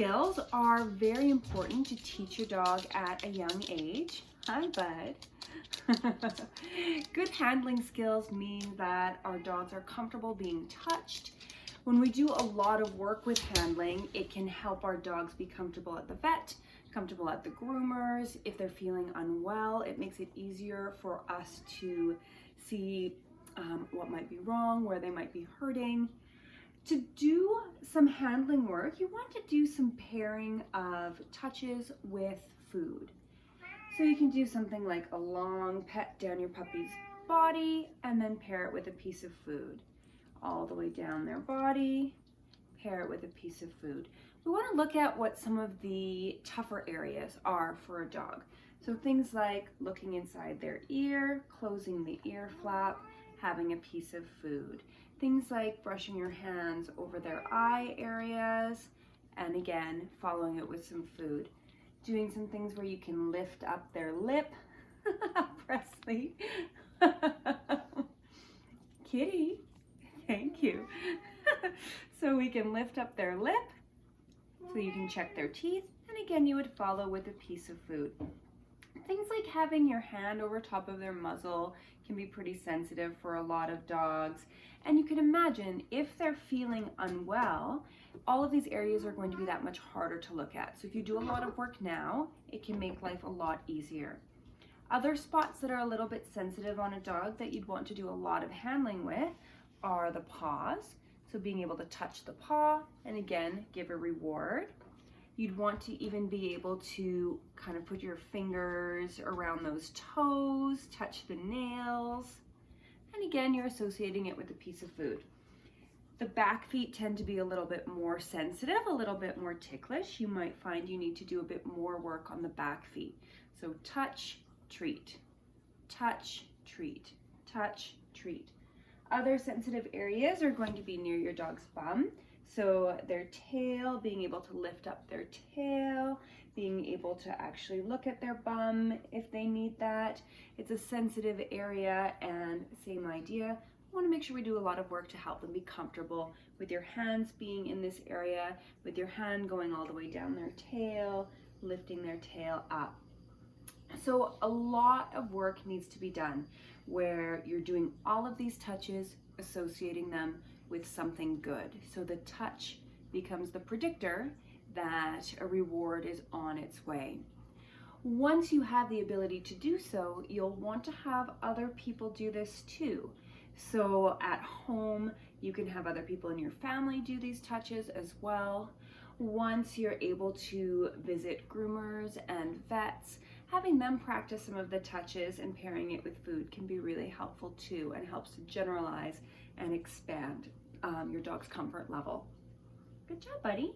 skills are very important to teach your dog at a young age. Hi, bud. Good handling skills mean that our dogs are comfortable being touched. When we do a lot of work with handling, it can help our dogs be comfortable at the vet, comfortable at the groomers. If they're feeling unwell, it makes it easier for us to see what might be wrong, where they might be hurting. To do some handling work, you want to do some pairing of touches with food. So you can do something like a long pet down your puppy's body and then pair it with a piece of food. All the way down their body, pair it with a piece of food. We want to look at what some of the tougher areas are for a dog. So things like looking inside their ear, closing the ear flap, having a piece of food. Things like brushing your hands over their eye areas, and again, following it with some food. Doing some things where you can lift up their lip. Presley. Kitty, thank you. So we can lift up their lip, so you can check their teeth, and again, you would follow with a piece of food. Things like having your hand over top of their muzzle can be pretty sensitive for a lot of dogs. And you can imagine if they're feeling unwell, all of these areas are going to be that much harder to look at. So if you do a lot of work now, it can make life a lot easier. Other spots that are a little bit sensitive on a dog that you'd want to do a lot of handling with are the paws. So being able to touch the paw and again, give a reward. You'd want to even be able to kind of put your fingers around those toes, touch the nails, and again, you're associating it with a piece of food. The back feet tend to be a little bit more sensitive, a little bit more ticklish. You might find you need to do a bit more work on the back feet. So touch, treat, touch, treat, touch, treat. Other sensitive areas are going to be near your dog's bum. So their tail, being able to lift up their tail, being able to actually look at their bum if they need that. It's a sensitive area, and same idea. We want to make sure we do a lot of work to help them be comfortable with your hands being in this area, with your hand going all the way down their tail, lifting their tail up. So a lot of work needs to be done where you're doing all of these touches, associating them with something good. So the touch becomes the predictor that a reward is on its way. Once you have the ability to do so, you'll want to have other people do this too. So at home, you can have other people in your family do these touches as well. Once you're able to visit groomers and vets, having them practice some of the touches and pairing it with food can be really helpful too, and helps to generalize and expand your dog's comfort level. Good job, buddy.